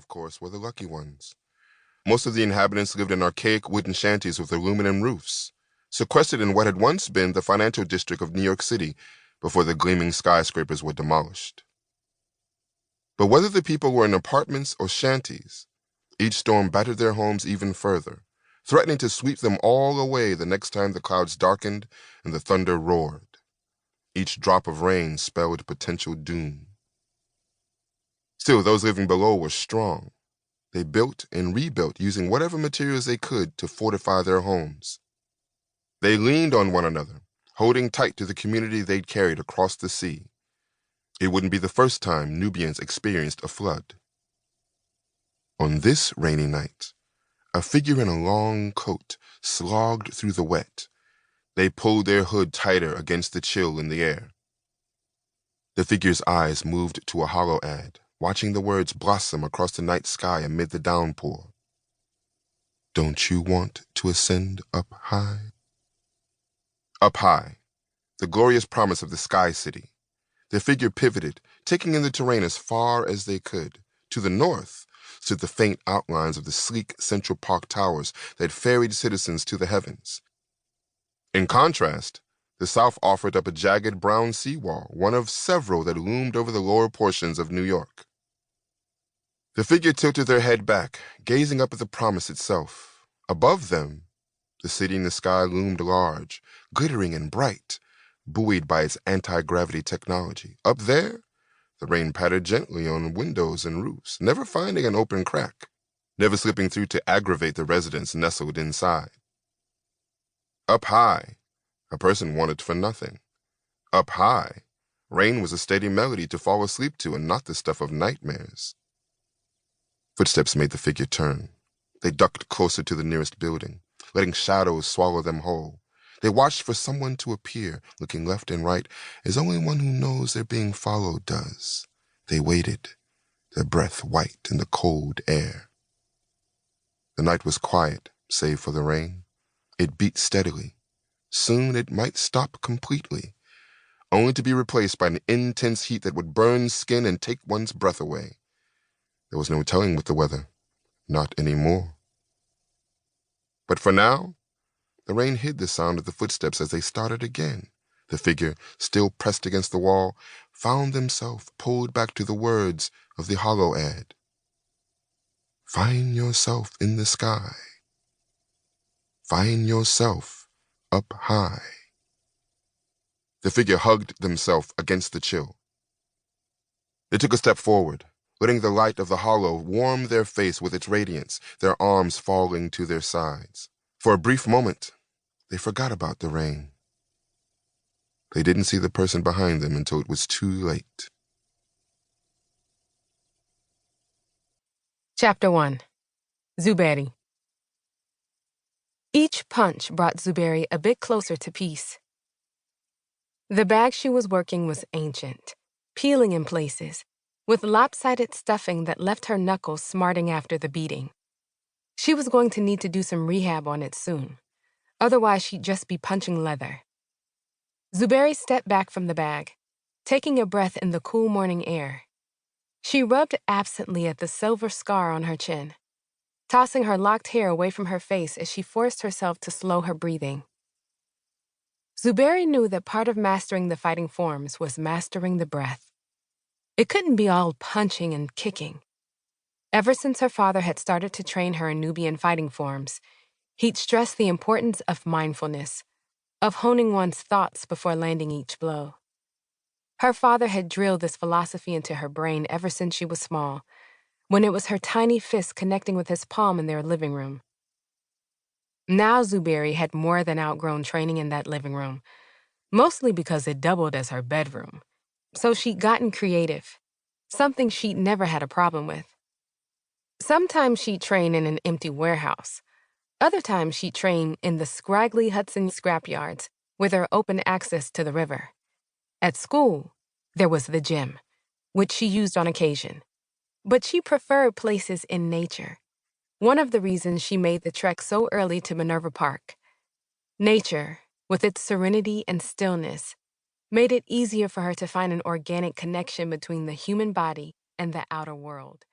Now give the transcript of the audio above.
of course, were the lucky ones. Most of the inhabitants lived in archaic wooden shanties with aluminum roofs, sequestered in what had once been the financial district of New York City before the gleaming skyscrapers were demolished. But whether the people were in apartments or shanties, each storm battered their homes even further, threatening to sweep them all away the next time the clouds darkened and the thunder roared. Each drop of rain spelled potential doom. Still, those living below were strong. They built and rebuilt using whatever materials they could to fortify their homes. They leaned on one another, holding tight to the community they'd carried across the sea. It wouldn't be the first time Nubians experienced a flood. On this rainy night, a figure in a long coat slogged through the wet. They pulled their hood tighter against the chill in the air. The figure's eyes moved to a hollow ad, watching the words blossom across the night sky amid the downpour. Don't you want to ascend up high? Up high, the glorious promise of the Sky City. The figure pivoted, taking in the terrain as far as they could. To the north stood the faint outlines of the sleek Central Park towers that ferried citizens to the heavens. In contrast, the south offered up a jagged brown seawall, one of several that loomed over the lower portions of New York. The figure tilted their head back, gazing up at the promise itself. Above them, the city in the sky loomed large, glittering and bright, buoyed by its anti-gravity technology. Up there, the rain pattered gently on windows and roofs, never finding an open crack, never slipping through to aggravate the residents nestled inside. Up high, a person wanted for nothing. Up high, rain was a steady melody to fall asleep to and not the stuff of nightmares. Footsteps made the figure turn. They ducked closer to the nearest building, letting shadows swallow them whole. They watched for someone to appear, looking left and right, as only one who knows they're being followed does. They waited, their breath white in the cold air. The night was quiet, save for the rain. It beat steadily. Soon it might stop completely, only to be replaced by an intense heat that would burn skin and take one's breath away. There was no telling with the weather. Not anymore. But for now, the rain hid the sound of the footsteps as they started again. The figure, still pressed against the wall, found themselves pulled back to the words of the hollow ad. Find yourself in the sky. Find yourself up high. The figure hugged themselves against the chill. They took a step forward, letting the light of the hollow warm their face with its radiance, their arms falling to their sides. For a brief moment, they forgot about the rain. They didn't see the person behind them until it was too late. Chapter 1. Zuberi. Each punch brought Zuberi a bit closer to peace. The bag she was working was ancient, peeling in places, with lopsided stuffing that left her knuckles smarting after the beating. She was going to need to do some rehab on it soon. Otherwise, she'd just be punching leather. Zuberi stepped back from the bag, taking a breath in the cool morning air. She rubbed absently at the silver scar on her chin, tossing her locked hair away from her face as she forced herself to slow her breathing. Zuberi knew that part of mastering the fighting forms was mastering the breath. It couldn't be all punching and kicking. Ever since her father had started to train her in Nubian fighting forms, he'd stressed the importance of mindfulness, of honing one's thoughts before landing each blow. Her father had drilled this philosophy into her brain ever since she was small, when it was her tiny fist connecting with his palm in their living room. Now Zuberi had more than outgrown training in that living room, mostly because it doubled as her bedroom. So she'd gotten creative, something she'd never had a problem with. Sometimes she'd train in an empty warehouse. Other times she'd train in the scraggly Hudson scrapyards with her open access to the river. At school, there was the gym, which she used on occasion. But she preferred places in nature. One of the reasons she made the trek so early to Minerva Park. Nature, with its serenity and stillness, made it easier for her to find an organic connection between the human body and the outer world.